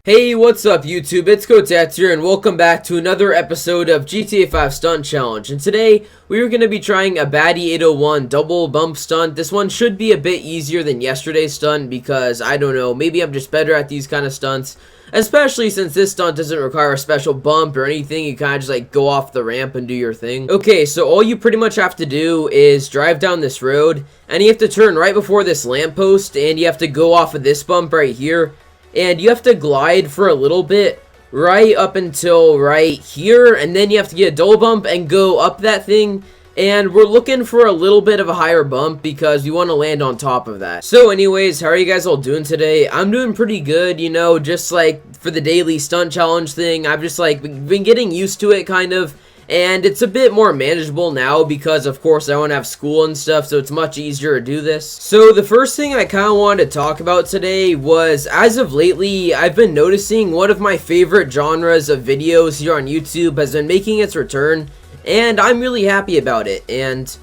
Hey, what's up YouTube? It's Kotetsu here, and welcome back to another episode of GTA 5 Stunt Challenge. And today, we are going to be trying a Bati 801 double bump stunt. This one should be a bit easier than yesterday's stunt because, I don't know, maybe I'm just better at these kind of stunts. Especially since this stunt doesn't require a special bump or anything, you kind of just like go off the ramp and do your thing. Okay, so all you pretty much have to do is drive down this road, and you have to turn right before this lamppost, and you have to go off of this bump right here. And you have to glide for a little bit, right up until right here, and then you have to get a double bump and go up that thing. And we're looking for a little bit of a higher bump because we want to land on top of that. So anyways, how are you guys all doing today? I'm doing pretty good, you know, just like for the daily stunt challenge thing. I've just like been getting used to it kind of. And it's a bit more manageable now because, of course, I don't have school and stuff, so it's much easier to do this. So the first thing I kind of wanted to talk about today was, as of lately, I've been noticing one of my favorite genres of videos here on YouTube has been making its return, and I'm really happy about it. And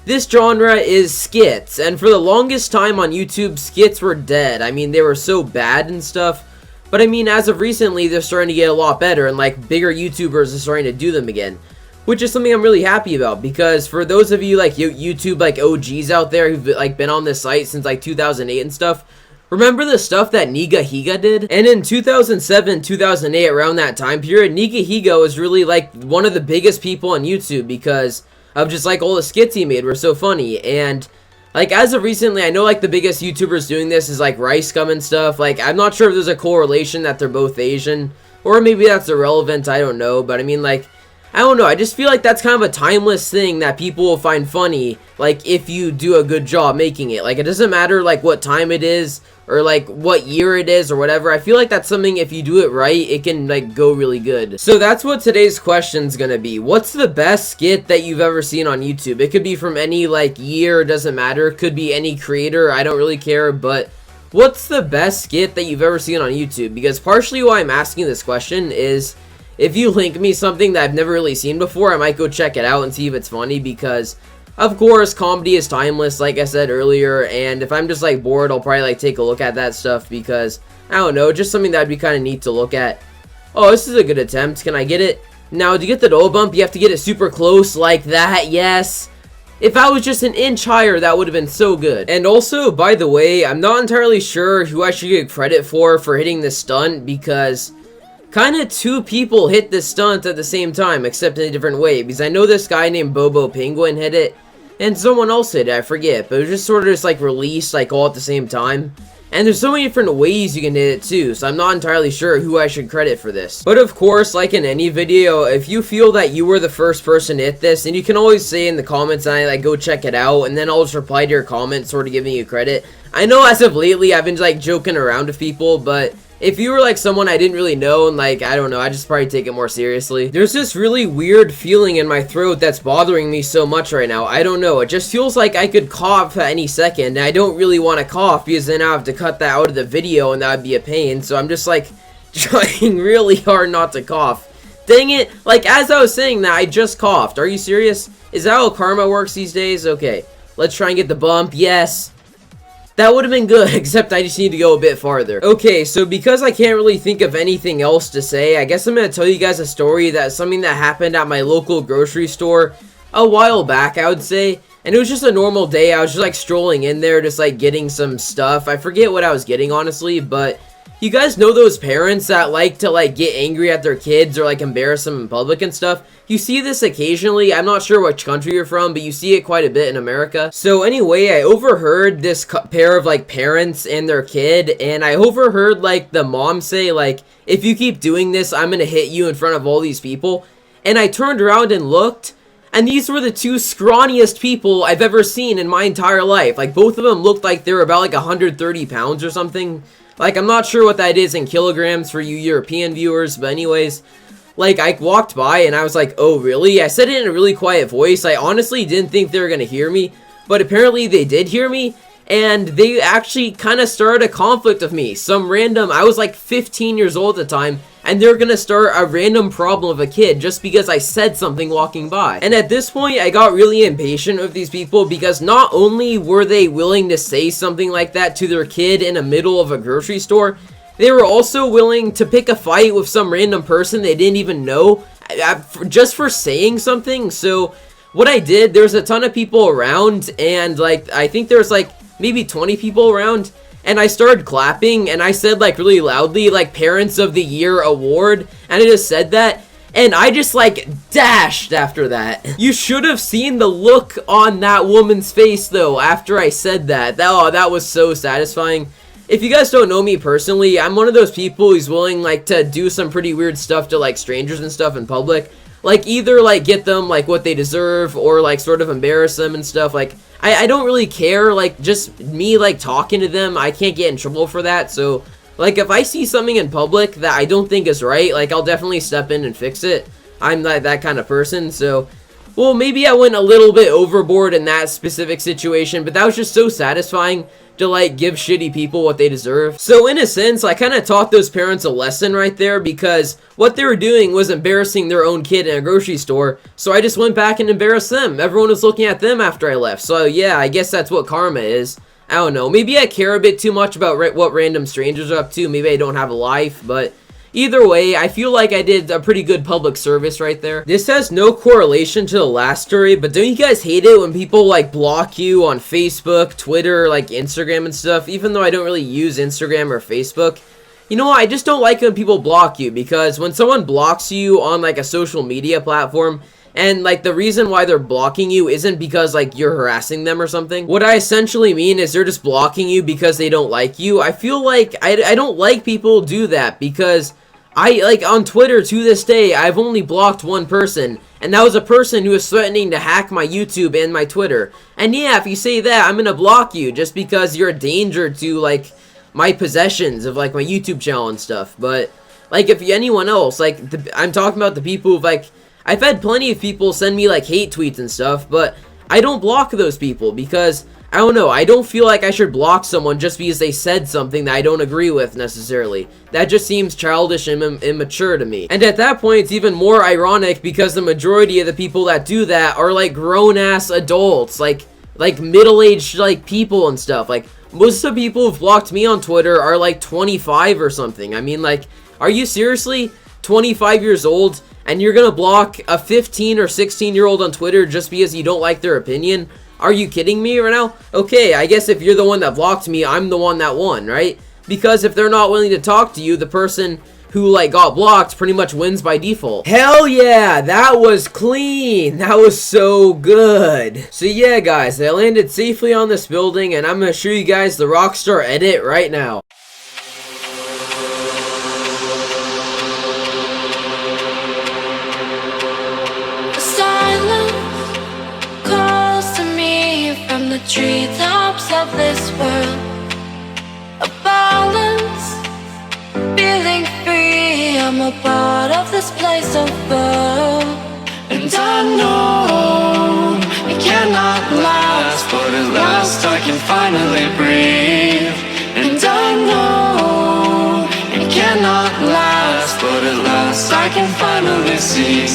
this genre is skits, and for the longest time on YouTube, skits were dead. I mean, they were so bad and stuff. But I mean, as of recently, they're starting to get a lot better, and like bigger YouTubers are starting to do them again, which is something I'm really happy about. Because for those of you like YouTube like OGs out there who've like been on this site since like 2008 and stuff, remember the stuff that Nigahiga did? And in 2007, 2008, around that time period, Nigahiga was really like one of the biggest people on YouTube because of just like all the skits he made were so funny. And like, as of recently, I know, like, the biggest YouTubers doing this is, like, Rice Scum and stuff. Like, I'm not sure if there's a correlation that they're both Asian. Or maybe that's irrelevant, I don't know. But, I mean, like, I don't know. I just feel like that's kind of a timeless thing that people will find funny, like, if you do a good job making it. Like, it doesn't matter, like, what time it is, or, like, what year it is, or whatever. I feel like that's something, if you do it right, it can, like, go really good. So that's what today's question's gonna be. What's the best skit that you've ever seen on YouTube? It could be from any, like, year, it doesn't matter. It could be any creator, I don't really care, but what's the best skit that you've ever seen on YouTube? Because partially why I'm asking this question is, if you link me something that I've never really seen before, I might go check it out and see if it's funny, because of course, comedy is timeless, like I said earlier, and if I'm just, like, bored, I'll probably, like, take a look at that stuff, because, I don't know, just something that would be kind of neat to look at. Oh, this is a good attempt. Can I get it? Now, to get the double bump, you have to get it super close, like that, yes. If I was just an inch higher, that would have been so good. And also, by the way, I'm not entirely sure who I should get credit for hitting this stunt, because kind of two people hit this stunt at the same time, except in a different way, because I know this guy named Bobo Penguin hit it, and someone else hit it, I forget, but it was just sort of just like released like all at the same time. And there's so many different ways you can hit it too, so I'm not entirely sure who I should credit for this. But of course, like in any video, if you feel that you were the first person to hit this, and you can always say in the comments, and I like go check it out, and then I'll just reply to your comment, sort of giving you credit. I know as of lately, I've been like joking around with people, but if you were like someone I didn't really know, and like, I don't know, I just probably take it more seriously. There's this really weird feeling in my throat that's bothering me so much right now. I don't know, it just feels like I could cough at any second, and I don't really want to cough because then I have to cut that out of the video and that would be a pain. So I'm just like trying really hard not to cough. Dang it, like as I was saying that, I just coughed. Are you serious? Is that how karma works these days? Okay, let's try and get the bump. Yes. That would have been good, except I just need to go a bit farther. Okay, so because I can't really think of anything else to say, I guess I'm going to tell you guys a story that's something that happened at my local grocery store a while back, I would say. And it was just a normal day. I was just like strolling in there, just like getting some stuff. I forget what I was getting, honestly, but you guys know those parents that like to like get angry at their kids or like embarrass them in public and stuff? You see this occasionally. I'm not sure which country you're from, but you see it quite a bit in America. So anyway, I overheard this pair of like parents and their kid, and I overheard like the mom say like, if you keep doing this, I'm gonna hit you in front of all these people. And I turned around and looked, and these were the two scrawniest people I've ever seen in my entire life. Like both of them looked like they were about like 130 pounds or something. Like, I'm not sure what that is in kilograms for you European viewers, but anyways, like, I walked by and I was like, oh, really? I said it in a really quiet voice. I honestly didn't think they were going to hear me, but apparently they did hear me, and they actually kind of started a conflict with me. I was like 15 years old at the time, and they're gonna start a random problem of a kid just because I said something walking by. And at this point, I got really impatient with these people because not only were they willing to say something like that to their kid in the middle of a grocery store, they were also willing to pick a fight with some random person they didn't even know just for saying something. So what I did, there's a ton of people around, and like I think there's like maybe 20 people around, and I started clapping, and I said like really loudly like Parents of the Year award, and I just said that, and I just like dashed after that. You should have seen the look on that woman's face though after I said that. Oh, that was so satisfying. If you guys don't know me personally, I'm one of those people who's willing like to do some pretty weird stuff to like strangers and stuff in public. Like either like get them like what they deserve, or like sort of embarrass them and stuff. Like I don't really care, like just me like talking to them, I can't get in trouble for that. So like if I see something in public that I don't think is right, like I'll definitely step in and fix it. I'm not that kind of person. So well, maybe I went a little bit overboard in that specific situation, but that was just so satisfying to like give shitty people what they deserve. So in a sense, I kind of taught those parents a lesson right there, because what they were doing was embarrassing their own kid in a grocery store. So I just went back and embarrassed them. Everyone was looking at them after I left. So yeah, I guess that's what karma is. I don't know. Maybe I care a bit too much about what random strangers are up to. Maybe I don't have a life, but either way, I feel like I did a pretty good public service right there. This has no correlation to the last story, but don't you guys hate it when people like block you on Facebook, Twitter, like Instagram and stuff? Even though I don't really use Instagram or Facebook. You know what? I just don't like when people block you, because when someone blocks you on like a social media platform, and like the reason why they're blocking you isn't because like you're harassing them or something. What I essentially mean is they're just blocking you because they don't like you. I feel like I don't like people do that, because I like on Twitter to this day I've only blocked one person, and that was a person who was threatening to hack my YouTube and my Twitter. And yeah, if you say that, I'm gonna block you just because you're a danger to like my possessions of like my YouTube channel and stuff. But like if anyone else, like I'm talking about the people who've like, I've had plenty of people send me like hate tweets and stuff, but I don't block those people because I don't know, I don't feel like I should block someone just because they said something that I don't agree with necessarily. That just seems childish and immature to me. And at that point, it's even more ironic because the majority of the people that do that are like grown-ass adults, like middle-aged like people and stuff. Like most of the people who've blocked me on Twitter are like 25 or something. I mean, like, are you seriously 25 years old and you're gonna block a 15 or 16-year-old on Twitter just because you don't like their opinion? Are you kidding me right now? Okay, I guess if you're the one that blocked me, I'm the one that won, right? Because if they're not willing to talk to you, the person who like got blocked pretty much wins by default. Hell yeah, that was clean. That was so good. So yeah, guys, I landed safely on this building, and I'm gonna show you guys the Rockstar edit right now. The treetops of this world, a balance, feeling free. I'm a part of this place of birth, and I know it cannot last, but at last I can finally breathe. And I know it cannot last, but at last I can finally see.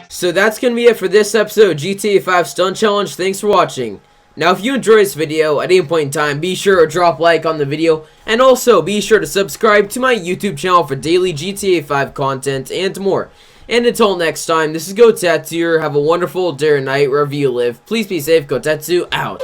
So that's going to be it for this episode of GTA 5 Stunt Challenge. Thanks for watching. Now if you enjoyed this video at any point in time, be sure to drop a like on the video, and also be sure to subscribe to my YouTube channel for daily GTA 5 content and more. And until next time, this is Kotetsu. Have a wonderful day or night wherever you live. Please be safe. Kotetsu out.